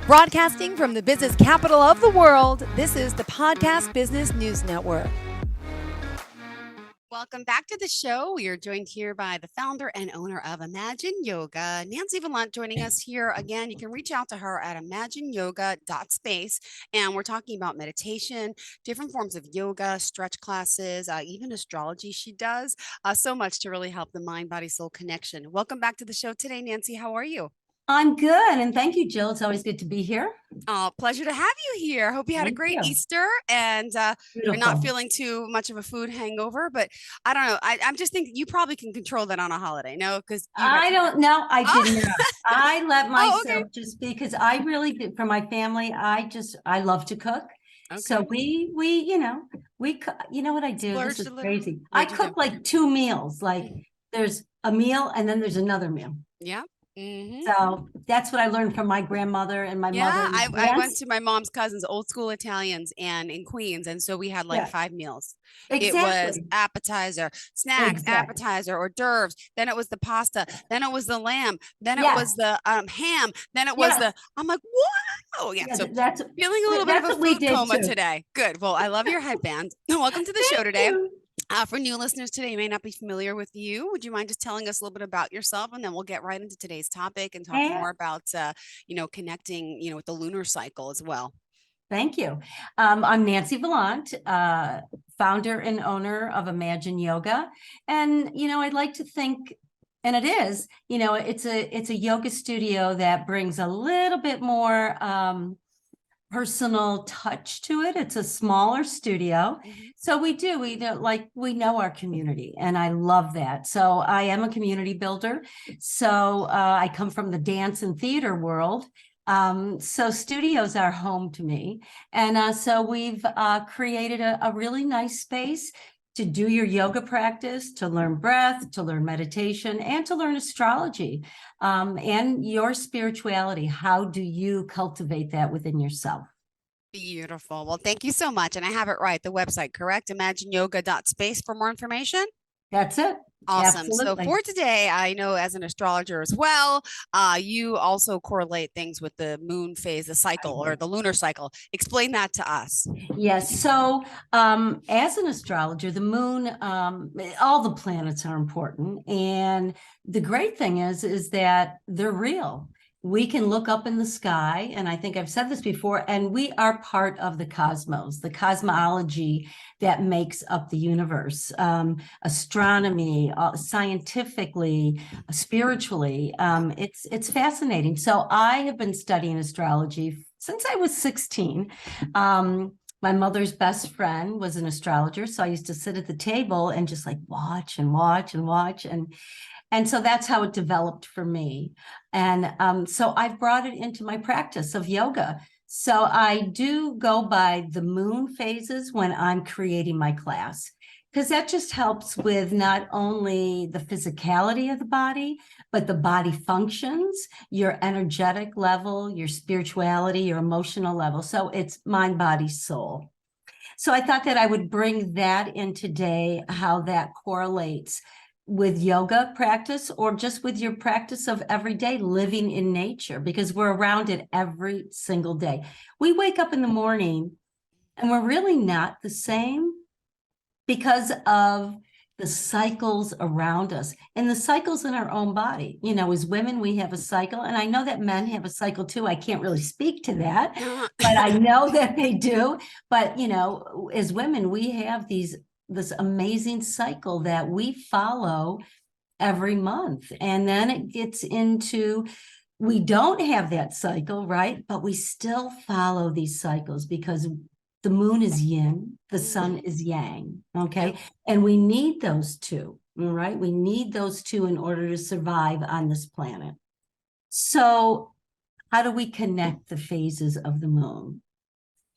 Broadcasting from the business capital of the world, this is the Podcast Business News Network. Welcome back to the show. We are joined here by the founder and owner of Imagine Yoga, Nancy Volante, joining us here again. You can reach out to her at imagineyoga.space. And we're talking about meditation, different forms of yoga, stretch classes, even astrology she does. So much to really help the mind, body, soul connection. Welcome back to the show today, Nancy. How are you? I'm good. And thank you, Jill. It's always good to be here. Oh, pleasure to have you here. Hope you had a great Easter and you're not feeling too much of a food hangover, but I don't know. I'm just thinking you probably can control that on a holiday. No, because I don't know. I did not. I let myself just because I really did for my family. I love to cook. Okay. So we you know what I do? This is crazy. I cook like 2 meals. Like there's a meal and then there's another meal. Yeah. Mm-hmm. So that's what I learned from my grandmother and my mother. Yeah, I went to my mom's cousins, old school Italians, and in Queens, and so we had like 5 meals. Exactly. It was appetizer, snacks, appetizer, hors d'oeuvres. Then it was the pasta. Then it was the lamb. Then it was the ham. Then it was the. I'm like, whoa! Yeah, so that's feeling a little bit of a food coma today. Good. Well, I love your headband. Welcome to the show today. For new listeners today, you may not be familiar with you. Would you mind just telling us a little bit about yourself, and then we'll get right into today's topic and talk more about, connecting, with the lunar cycle as well. Thank you. I'm Nancy Volante, founder and owner of Imagine Yoga, and I'd like to think, and it is, it's a yoga studio that brings a little bit more personal touch to it. It's a smaller studio. So we know our community, and I love that. So I am a community builder. So I come from the dance and theater world. So studios are home to me. And so we've created a really nice space to do your yoga practice, to learn breath, to learn meditation, and to learn astrology, and your spirituality. How do you cultivate that within yourself? Beautiful. Well, thank you so much. And I have it right. The website, correct? imagineyoga.space for more information. That's it. Awesome. Absolutely. So for today, I know as an astrologer as well, you also correlate things with the moon phase, the cycle or the lunar cycle. Explain that to us. Yes. So as an astrologer, the moon, all the planets are important. And the great thing is that they're real. We can look up in the sky, and I think I've said this before, and we are part of the cosmos, the cosmology that makes up the universe, astronomy, scientifically, spiritually. It's fascinating. So I have been studying astrology since I was 16. My mother's best friend was an astrologer, so I used to sit at the table and just like watch and watch and watch. And so that's how it developed for me. And so I've brought it into my practice of yoga. So I do go by the moon phases when I'm creating my class, because that just helps with not only the physicality of the body, but the body functions, your energetic level, your spirituality, your emotional level. So it's mind, body, soul. So I thought that I would bring that in today, how that correlates with yoga practice or just with your practice of everyday living in nature, because we're around it every single day. We wake up in the morning and we're really not the same because of the cycles around us and the cycles in our own body. As women, we have a cycle, and I know that men have a cycle too. I can't really speak to that, but I know that they do. But, as women, we have this amazing cycle that we follow every month. And then it gets into, we don't have that cycle, right? But we still follow these cycles because the moon is yin, the sun is yang, okay? And we need those two, right? We need those two in order to survive on this planet. So how do we connect the phases of the moon?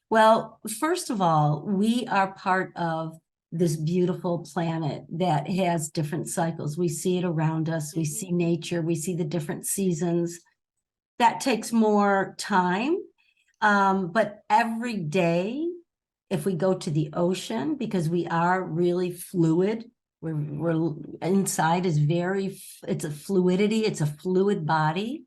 Well, first of all, we are part of this beautiful planet that has different cycles. We see it around us. We see nature. We see the different seasons. That takes more time. But every day, if we go to the ocean, because we are really fluid, we're inside is it's a fluidity. It's a fluid body.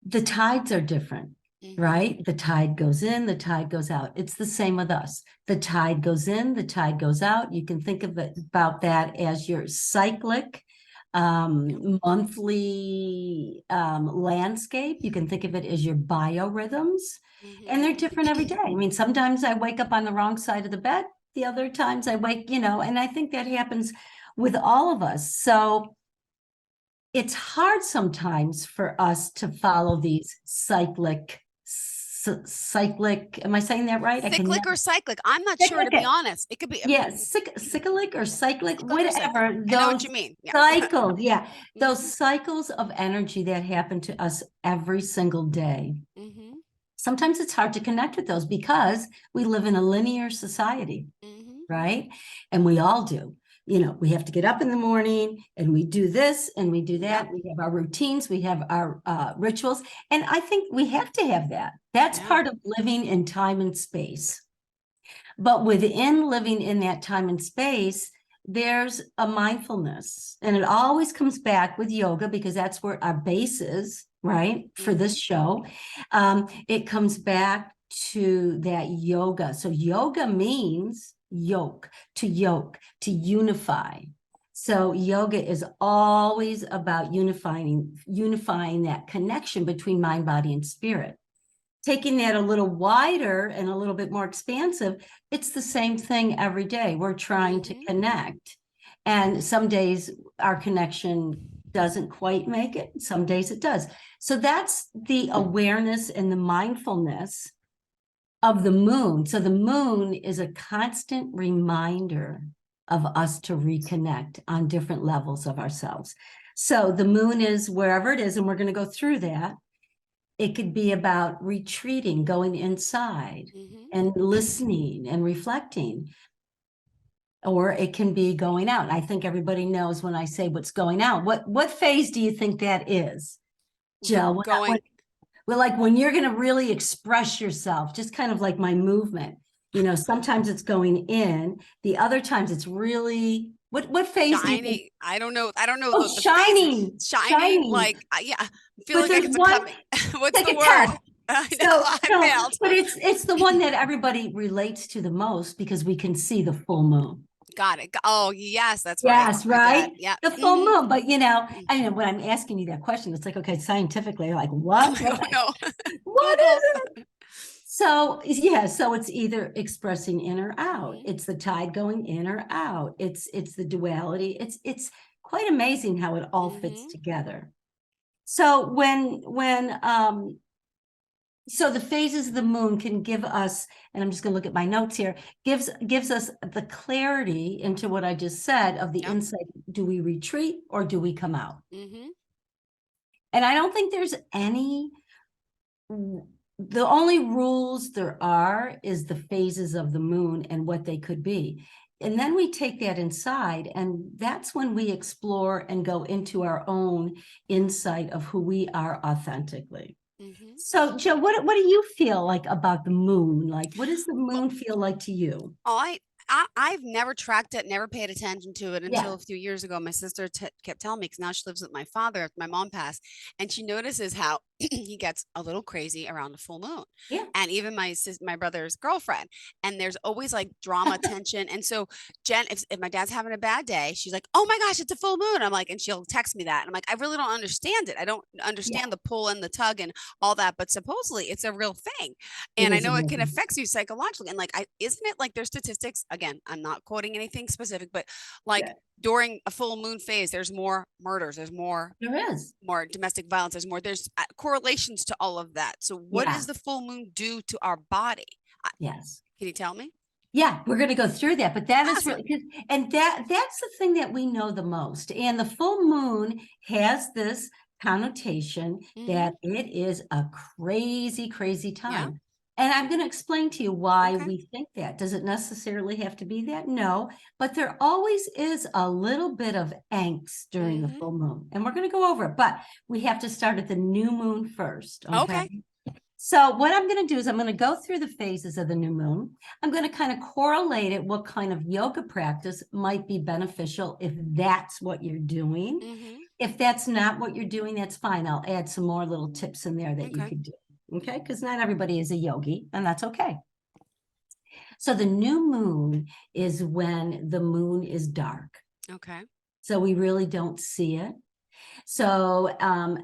the tides are different, right? The tide goes in, the tide goes out. It's the same with us. The tide goes in, the tide goes out. You can think of it about that as your cyclic monthly landscape. You can think of it as your biorhythms, and they're different every day. I mean, sometimes I wake up on the wrong side of the bed. The other times I wake, and I think that happens with all of us. So it's hard sometimes for us to follow these cyclic, am I saying that right? Cyclic or cyclic? I'm not sure, to be honest. It could be. Yeah, cyclic or cyclic, whatever. I know what you mean. Yeah. Cycles, yeah. Those cycles of energy that happen to us every single day. Sometimes it's hard to connect with those because we live in a linear society, right? And we all do. We have to get up in the morning and we do this and we do that. We have our routines, we have our rituals. And I think we have to have that. That's part of living in time and space. But within living in that time and space, there's a mindfulness. And it always comes back with yoga because that's where our base is, right? For this show. It comes back to that yoga. So yoga means yoke, to unify. So yoga is always about unifying that connection between mind, body, and spirit. Taking that a little wider and a little bit more expansive, it's the same thing every day. We're trying to connect. And some days our connection doesn't quite make it. Some days it does. So that's the awareness and the mindfulness of the moon. So the moon is a constant reminder of us to reconnect on different levels of ourselves. So the moon is wherever it is, and we're going to go through that. It could be about retreating, going inside and listening and reflecting. Or it can be going out. I think everybody knows when I say what's going out. What phase do you think that is, Jill? Well, like when you're going to really express yourself, just kind of like my movement. Sometimes it's going in. The other times it's really what phase? Shiny. I don't know. Oh, shining. Like yeah. I feel like it's coming. What's the word? I failed. But it's the one that everybody relates to the most because we can see the full moon. Got it. Oh, yes, that's right. Yes, right. Yeah, the full moon. But I know when I'm asking you that question, it's like, okay, scientifically, like what? No. What is it? So so it's either expressing in or out. It's the tide going in or out. It's the duality. It's quite amazing how it all fits together. So so the phases of the moon can give us, and I'm just going to look at my notes here, gives us the clarity into what I just said of the insight. Do we retreat or do we come out? And I don't think there's the only rules there are is the phases of the moon and what they could be. And then we take that inside, and that's when we explore and go into our own insight of who we are authentically. So, Jill, what do you feel like about the moon? Like, what does the moon feel like to you? I've never tracked it, never paid attention to it until a few years ago. My sister kept telling me, because now she lives with my father after my mom passed, and she notices how he gets a little crazy around the full moon. And even my brother's girlfriend, and there's always like drama, tension. And so Jen, if my dad's having a bad day, she's like, "Oh my gosh, it's a full moon." I'm like, and she'll text me that. And I'm like, I really don't understand it. I don't understand the pull and the tug and all that, but supposedly it's a real thing. And I know it can affect you psychologically. And like, isn't it like there's statistics? Again, I'm not quoting anything specific, but like during a full moon phase, there's more murders, there's more domestic violence, there's correlations to all of that. So what does the full moon do to our body? Yes. Can you tell me? Yeah, we're going to go through that, but that is really, and that's the thing that we know the most. And the full moon has this connotation that it is a crazy, crazy time. And I'm going to explain to you why we think that. Does it necessarily have to be that? No, but there always is a little bit of angst during the full moon. And we're going to go over it, but we have to start at the new moon first. Okay. So what I'm going to do is I'm going to go through the phases of the new moon. I'm going to kind of correlate it, what kind of yoga practice might be beneficial if that's what you're doing. If that's not what you're doing, that's fine. I'll add some more little tips in there that you could do. Okay, because not everybody is a yogi, and that's okay. So the new moon is when the moon is dark. Okay. So we really don't see it. So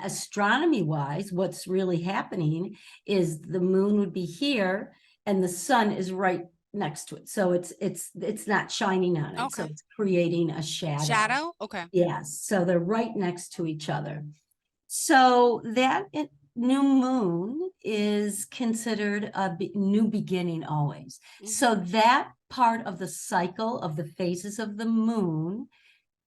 astronomy wise, what's really happening is the moon would be here and the sun is right next to it. So it's not shining on it. So it's creating a shadow. Shadow? Okay. Yes. So they're right next to each other. So that new moon is considered a new beginning always. So that part of the cycle of the phases of the moon,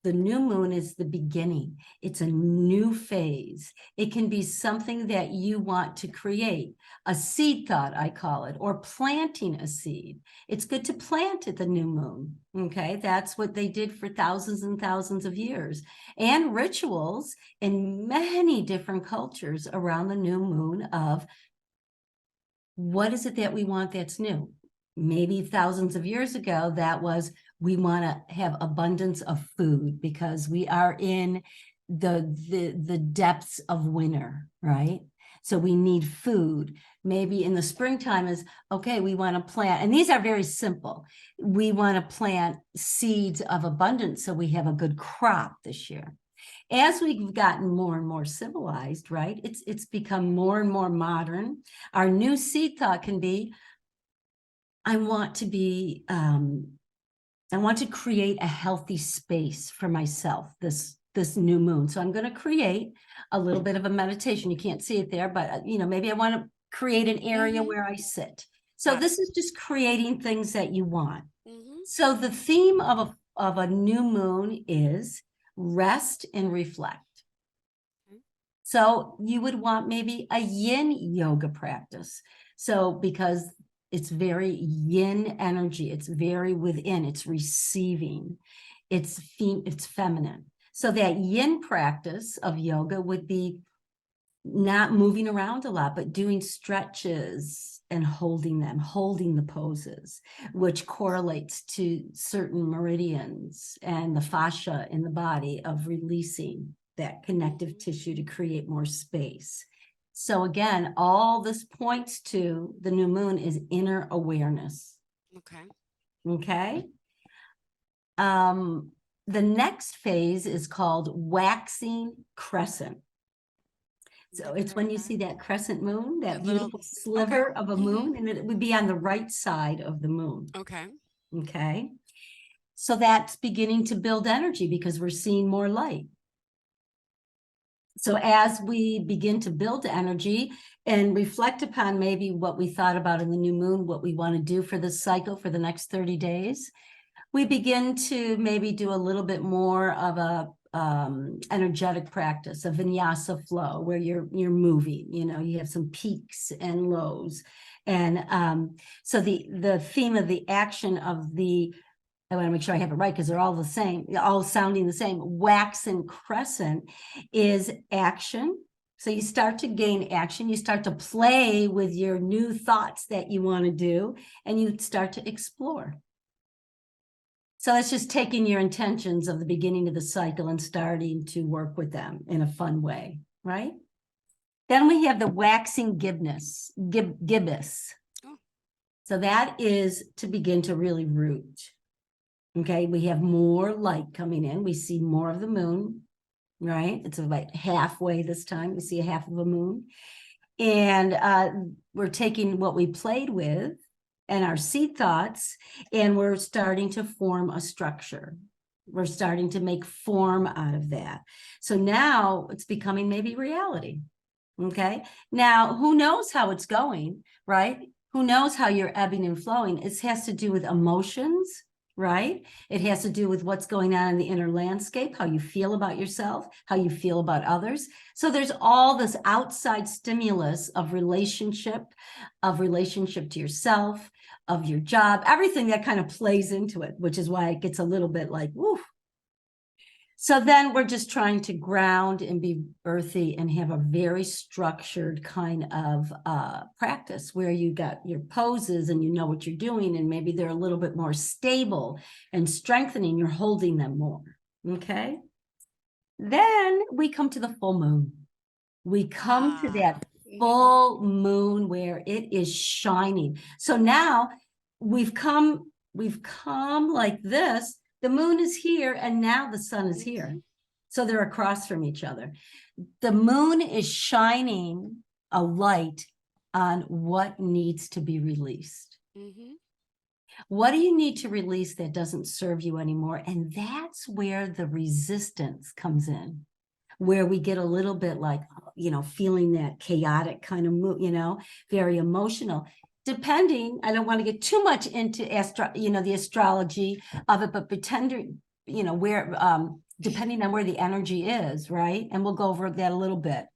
the new moon is the beginning. It's a new phase. It can be something that you want to create, a seed thought, I call it, or planting a seed. It's good to plant at the new moon. Okay, that's what they did for thousands and thousands of years. And rituals in many different cultures around the new moon of what is it that we want that's new? Maybe thousands of years ago, that was we want to have abundance of food because we are in the depths of winter, right? So we need food. Maybe in the springtime is, okay, we want to plant, and these are very simple. We want to plant seeds of abundance so we have a good crop this year. As we've gotten more and more civilized, right? It's become more and more modern. Our new seed thought can be, I want to create a healthy space for myself this new moon. So I'm going to create a little bit of a meditation. You can't see it there, but maybe I want to create an area where I sit. So this is just creating things that you want. So the theme of a new moon is rest and reflect. So you would want maybe a yin yoga practice. So because it's very yin energy, it's very within, it's receiving, it's feminine. So that yin practice of yoga would be not moving around a lot, but doing stretches and holding the poses, which correlates to certain meridians and the fascia in the body of releasing that connective tissue to create more space. So again, all this points to the new moon is inner awareness. Okay. The next phase is called waxing crescent. So it's when you see that crescent moon, that beautiful sliver of a moon, and it would be on the right side of the moon. Okay. So that's beginning to build energy because we're seeing more light. So as we begin to build energy and reflect upon maybe what we thought about in the new moon, what we want to do for this cycle for the next 30 days, we begin to maybe do a little bit more of a energetic practice, a vinyasa flow, where you're moving, you have some peaks and lows. And so the theme of the action of I want to make sure I have it right because they're all the same, all sounding the same. Waxing crescent is action. So you start to gain action. You start to play with your new thoughts that you want to do, and you start to explore. So that's just taking your intentions of the beginning of the cycle and starting to work with them in a fun way, right? Then we have the waxing gibbous. So that is to begin to really root. Okay, we have more light coming in. We see more of the moon, right? It's about halfway this time. We see a half of a moon. And we're taking what we played with and our seed thoughts, and we're starting to form a structure. We're starting to make form out of that. So now it's becoming maybe reality. Okay. Now, who knows how it's going, right? Who knows how you're ebbing and flowing? It has to do with emotions, right? It has to do with what's going on in the inner landscape, how you feel about yourself, how you feel about others. So there's all this outside stimulus of relationship to yourself, of your job, everything that kind of plays into it, which is why it gets a little bit like, woo. So then we're just trying to ground and be earthy and have a very structured kind of practice where you got your poses and you know what you're doing, and maybe they're a little bit more stable and strengthening. You're holding them more. Okay. Then we come to the full moon. We come to that Mhm. full moon where it is shining. So now we've come like this. The moon is here and now the sun is here. Mhm. So they're across from each other. The moon is shining a light on what needs to be released. Mhm. What do you need to release that doesn't serve you anymore? And that's where the resistance comes in, where we get a little bit like, feeling that chaotic kind of mood, very emotional. Depending, I don't want to get too much into the astrology of it, but where depending on where the energy is, right? And we'll go over that a little bit,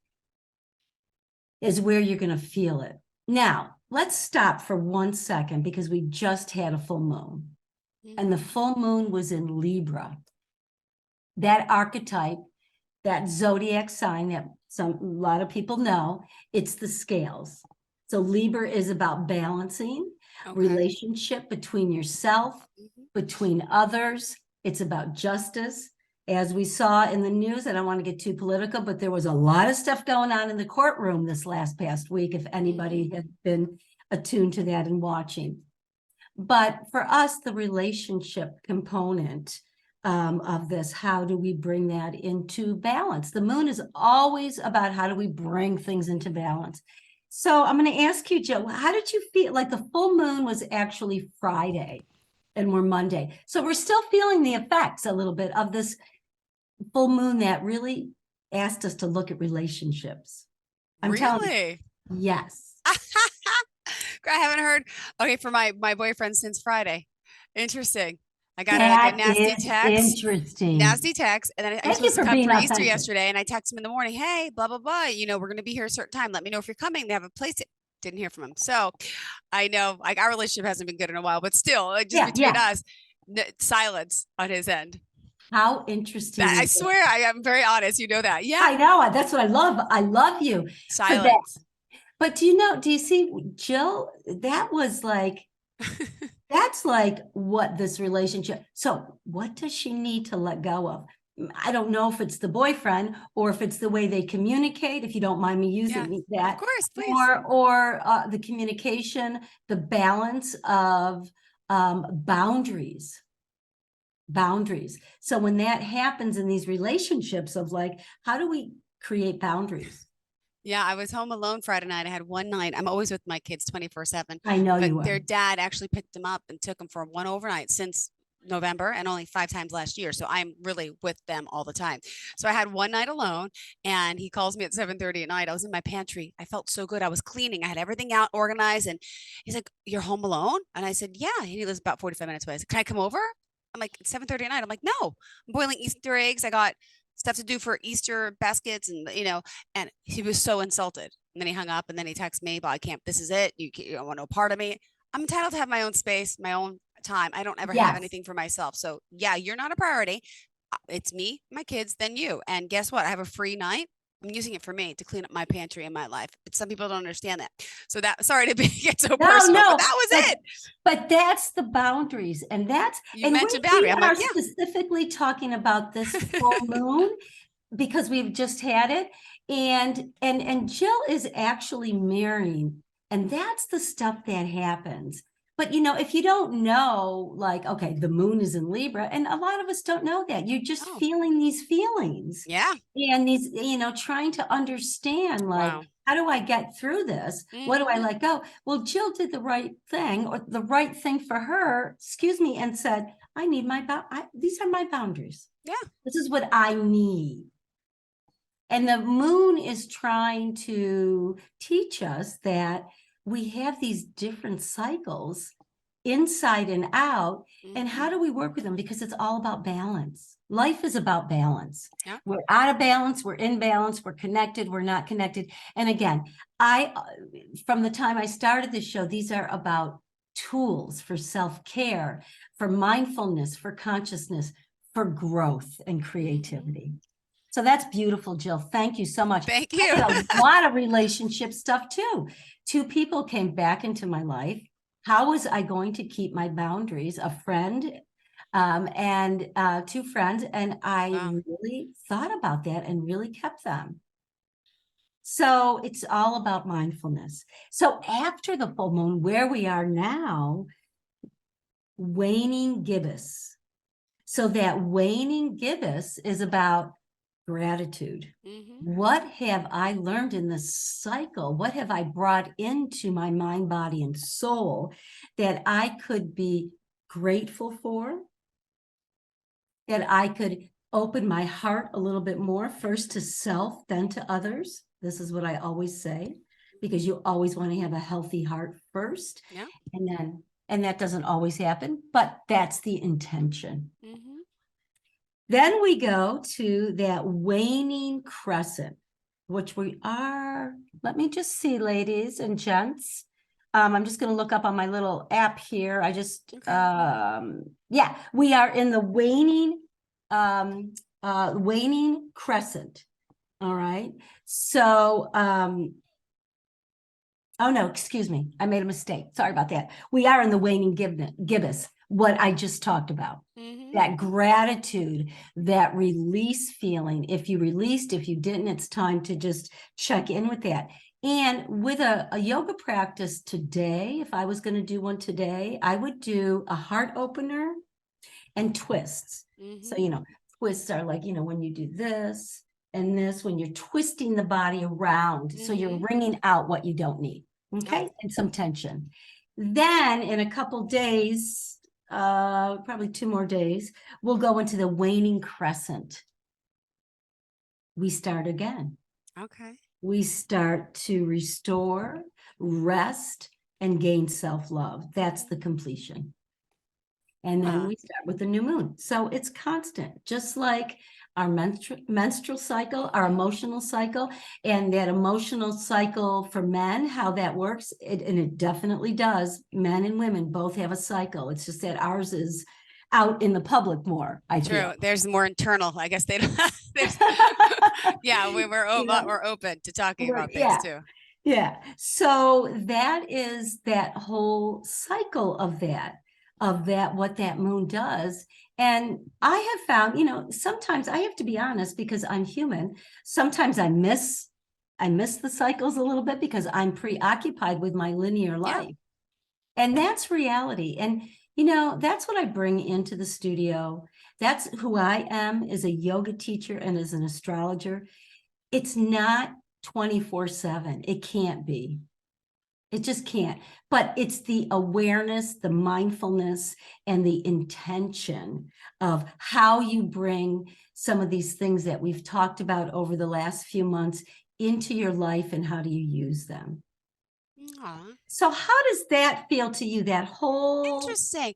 is where you're going to feel it. Now, let's stop for 1 second because we just had a full moon. And the Mhm. full moon was in Libra. That archetype, that zodiac sign that a lot of people know, it's the scales. So Libra is about balancing Okay. relationship between yourself, Mhm. between others. It's about justice. As we saw in the news, I don't want to get too political, but there was a lot of stuff going on in the courtroom this past week, if anybody Mhm. had been attuned to that and watching. But for us, the relationship component of this, how do we bring that into balance? The moon is always about how do we bring things into balance. So I'm going to ask you, Jill, how did you feel? Like the full moon was actually Friday and we're Monday. So we're still feeling the effects a little bit of this full moon that really asked us to look at relationships. I'm telling you, Really? yes. I haven't heard. Okay, for my boyfriend since Friday. Interesting. I got a That nasty is text. interesting. Nasty text, and then I was Thank you supposed to for come being for Easter authentic. yesterday, and I texted him in the morning, "Hey, blah blah blah. We're going to be here a certain time. Let me know if you're coming. They have a place." Didn't hear from him, so I know like our relationship hasn't been good in a while, but still, like, just Yeah, between yeah. us, silence on his end. How interesting I is that? swear, I am very honest. You know that, yeah. I know. That's what I love. I love you for that. Silence. But do you see, Jill, that was like, that's like what this relationship. So what does she need to let go of? I don't know if it's the boyfriend or if it's the way they communicate, if you don't mind me Yeah, using that, of course, please. or the communication, the balance of boundaries. So when that happens in these relationships of like, how do we create boundaries? Yeah, I was home alone Friday night. I had one night. I'm always with my kids 24/7, I know but you are. their dad actually picked them up and took them for one overnight since November and only 5 times last year. So I'm really with them all the time. So I had one night alone and he calls me at 7:30 at night. I was in my pantry. I felt so good. I was cleaning. I had everything out organized and he's like, "You're home alone?" And I said, "Yeah." He lives about 45 minutes away. I said, "Can I come over?" I'm like, "It's 7:30 at night." I'm like, "No, I'm boiling Easter eggs. I got stuff to do for Easter baskets and he was so insulted. And then he hung up and then he texted me, but I can't, this is it. You don't want no part of me. I'm entitled to have my own space, my own time. I don't ever have Yes. anything for myself. So yeah, you're not a priority. It's me, my kids, then you. And guess what? I have a free night. I'm using it for me to clean up my pantry in my life. But some people don't understand that. So sorry to get so personal, but that was it. But that's the boundaries. And You mentioned boundary. I'm we are like, yeah. specifically talking about this full moon because we've just had it. And Jill is actually mirroring, and that's the stuff that happens. But if you don't know, like, okay, the moon is in Libra, and a lot of us don't know that. You're just Oh, feeling these feelings. yeah. And these, trying to understand, like, Wow. how do I get through this? What do I Mhm. let go? Well, Jill did the right thing, or the right thing for her, and said, I need these are my boundaries. Yeah. This is what I need. And the moon is trying to teach us that we have these different cycles inside and out. And how Mhm. do we work with them? Because it's all about balance. Life is about balance. Yeah. We're out of balance, we're in balance, we're connected, we're not connected. And again, from the time I started this show, these are about tools for self-care, for mindfulness, for consciousness, for growth and creativity. So that's beautiful, Jill. Thank you so much. Thank you. I had a lot of relationship stuff too. Two people came back into my life. How was I going to keep my boundaries? A friend and 2 friends, and I Wow. really thought about that and really kept them. So it's all about mindfulness. So after the full moon, where we are now, waning gibbous. So that waning gibbous is about gratitude. What have I learned in this cycle? What have I brought into my mind, body, and soul that I could be grateful for? That I could open my heart a little bit more, first to self, then to others. This is what I always say, because you always want to have a healthy heart first. Yeah. And that doesn't always happen, but that's the intention. Then we go to that waning crescent, which we are, let me just see, ladies and gents. I'm just going to look up on my little app here. I just, yeah, we are in the waning crescent. All right. So, oh no, excuse me. I made a mistake. Sorry about that. We are in the waning gibbous, what I just talked about. That gratitude, that release feeling. If you released, if you didn't, it's time to just check in with that. And with a yoga practice today, if I was going to do one today, I would do a heart opener and twists. So, twists are like, when you do this and this, when you're twisting the body around. So you're wringing out what you don't need. Okay. And some tension. Then in a couple days, probably 2 more days, we'll go into the waning crescent. We start again. Okay. We start to restore, rest, and gain self-love. That's the completion. And then we start with the new moon. So it's constant, just like our menstrual cycle, our emotional cycle, and that emotional cycle for men, how that works. And it definitely does. Men and women both have a cycle. It's just that ours is out in the public more. I feel. There's more internal. I guess they don't. Yeah, we're open to talking about things too. Yeah. So that is that whole cycle of what that moon does. And I have found, sometimes I have to be honest, because I'm human. Sometimes I miss the cycles a little bit because I'm preoccupied with my linear life. And that's reality. And, that's what I bring into the studio. That's who I am as a yoga teacher and as an astrologer. It's not 24/7. It can't be. It just can't. But it's the awareness, the mindfulness, and the intention of how you bring some of these things that we've talked about over the last few months into your life, and how do you use them. So how does that feel to you, that whole? Interesting.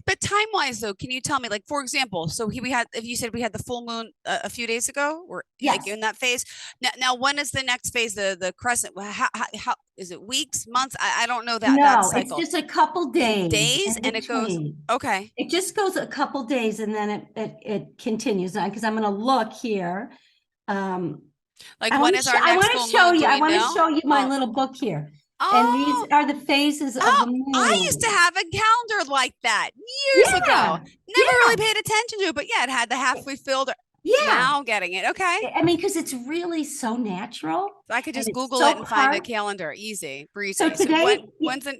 But time-wise though, can you tell me, like, for example, so you said we had the full moon a few days ago, or like in that phase. Now when is the next phase, the crescent? How is it, weeks, months? I don't know that. No, that cycle. It's just a couple days. And it goes, okay. It just goes a couple days and then it continues, because I'm going to look here. Like, when is our next full moon? I want to show you my little book here. And these are the phases of the moon. I used to have a calendar like that years ago. Never really paid attention to it, but it had the halfway filled. Now I'm getting it. Okay. I mean, because it's really so natural. So I could just Google it and find a calendar. Easy, breezy. So today, when's the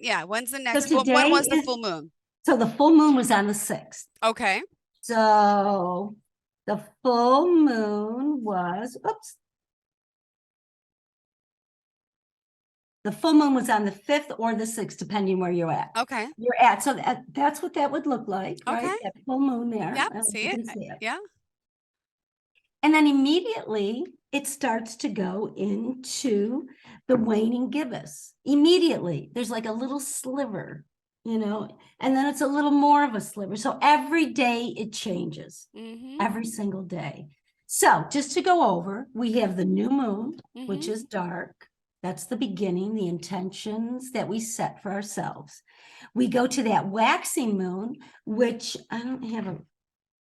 next? When was the full moon? So the full moon was on the 6th. Okay. So the full moon was, the full moon was on the 5th or the 6th, depending where you're at. Okay. You're at. So that's what that would look like, right? Okay. That full moon there. Yeah, see it. Yeah. And then immediately it starts to go into the waning gibbous. Immediately, there's like a little sliver, and then it's a little more of a sliver. So every day it changes, every single day. So just to go over, we have the new moon, which is dark. That's the beginning, the intentions that we set for ourselves. We go to that waxing moon, which I don't have a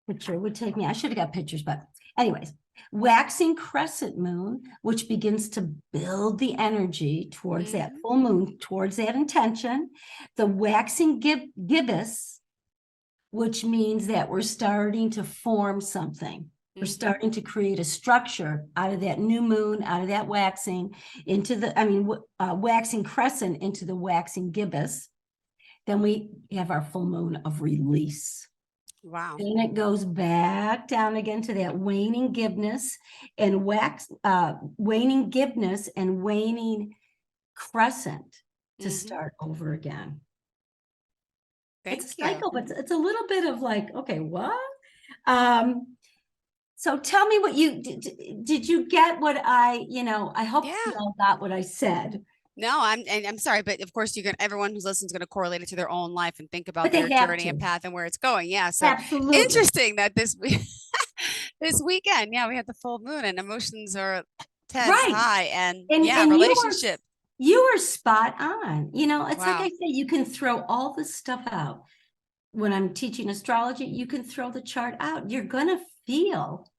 picture. It would take me, I should have got pictures, but anyways, waxing crescent moon, which begins to build the energy towards that full moon, towards that intention. The waxing gibbous, which means that we're starting to form something. We're starting to create a structure out of that new moon, out of that waxing into waxing crescent into the waxing gibbous. Then we have our full moon of release. Wow. Then it goes back down again to that waning gibbous and waning gibbous and waning crescent to start over again. It's a cycle, but it's a little bit of like, okay, what? So tell me what did you get what I hope you all got what I said. No, I'm sorry, but of course everyone who's listening is going to correlate it to their own life and think about their journey and path and where it's going. Yeah. So absolutely interesting that this weekend, we had the full moon and emotions are tense, high and relationship. You are spot on. It's like I say, you can throw all this stuff out. When I'm teaching astrology, you can throw the chart out. You're going to feel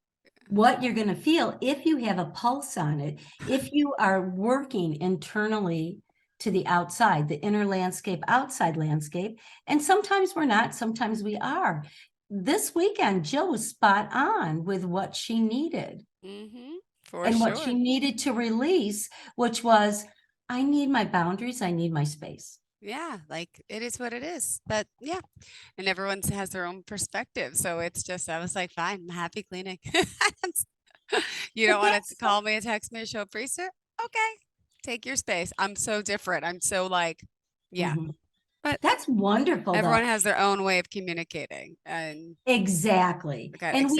what you're going to feel if you have a pulse on it, if you are working internally to the outside, the inner landscape, outside landscape. And sometimes we're not, sometimes we are. This weekend, Jill was spot on with what she needed. What she needed to release, which was, I need my boundaries, I need my space. Yeah, like it is what it is. But and everyone has their own perspective. So it's just, I was like, fine, I'm happy cleaning. You don't want to call me, text me, show up for Easter? Okay, take your space. I'm so different. I'm so like, but that's wonderful. Everyone has their own way of communicating, and exactly. And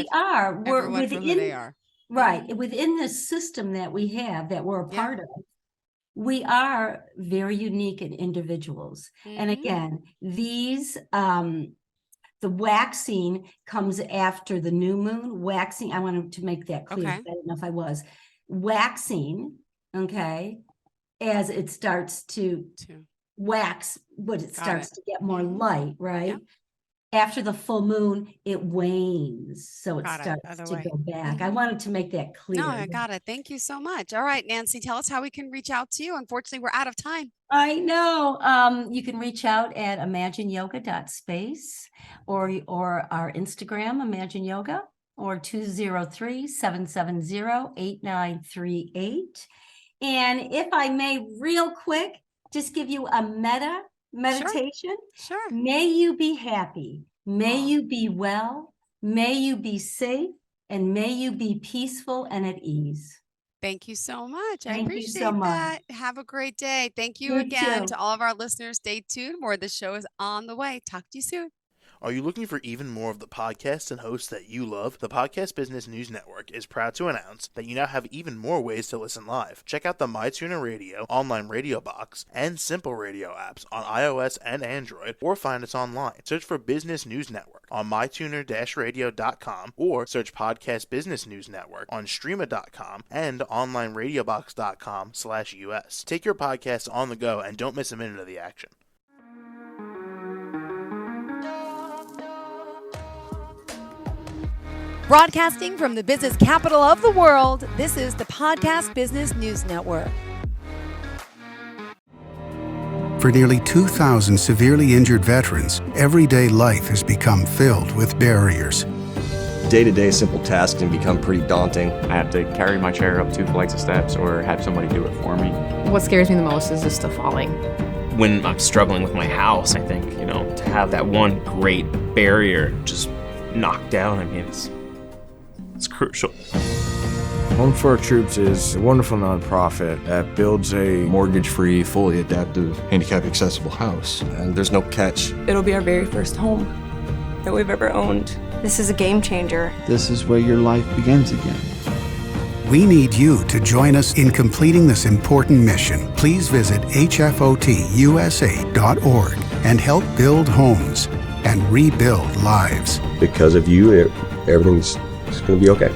we're within who they are. Right. Within this system that we have, that we're a part of. We are very unique individuals. And again, these, the waxing comes after the new moon. Waxing, I wanted to make that clear. I don't know if I was. Waxing, as it starts to wax, but it starts to get more light, right? Yeah. After the full moon, it wanes. So it starts to go back. I wanted to make that clear. No, I got it. Thank you so much. All right, Nancy, tell us how we can reach out to you. Unfortunately, we're out of time. I know. You can reach out at imagineyoga.space or our Instagram, Imagine Yoga, or 203-770-8938. And if I may, real quick, just give you a meditation. Sure. May you be happy. May you be well. May you be safe. And may you be peaceful and at ease. Thank you so much. I appreciate that. Have a great day. Thank you again to all of our listeners. Stay tuned. More of the show is on the way. Talk to you soon. Are you looking for even more of the podcasts and hosts that you love? The Podcast Business News Network is proud to announce that you now have even more ways to listen live. Check out the MyTuner Radio, online radio box, and Simple Radio apps on iOS and Android, or find us online. Search for Business News Network on mytuner-radio.com, or search Podcast Business News Network on streama.com and onlineradiobox.com/US. Take your podcast on the go and don't miss a minute of the action. Broadcasting from the business capital of the world, this is the Podcast Business News Network. For nearly 2,000 severely injured veterans, everyday life has become filled with barriers. Day-to-day simple tasks can become pretty daunting. I have to carry my chair up 2 flights of steps or have somebody do it for me. What scares me the most is just the falling. When I'm struggling with my house, I think, to have that one great barrier just knocked down, it's crucial. Home for Our Troops is a wonderful nonprofit that builds a mortgage-free, fully adaptive, handicap-accessible house. And there's no catch. It'll be our very first home that we've ever owned. This is a game changer. This is where your life begins again. We need you to join us in completing this important mission. Please visit hfotusa.org and help build homes and rebuild lives. Because of you, everything's going to be okay.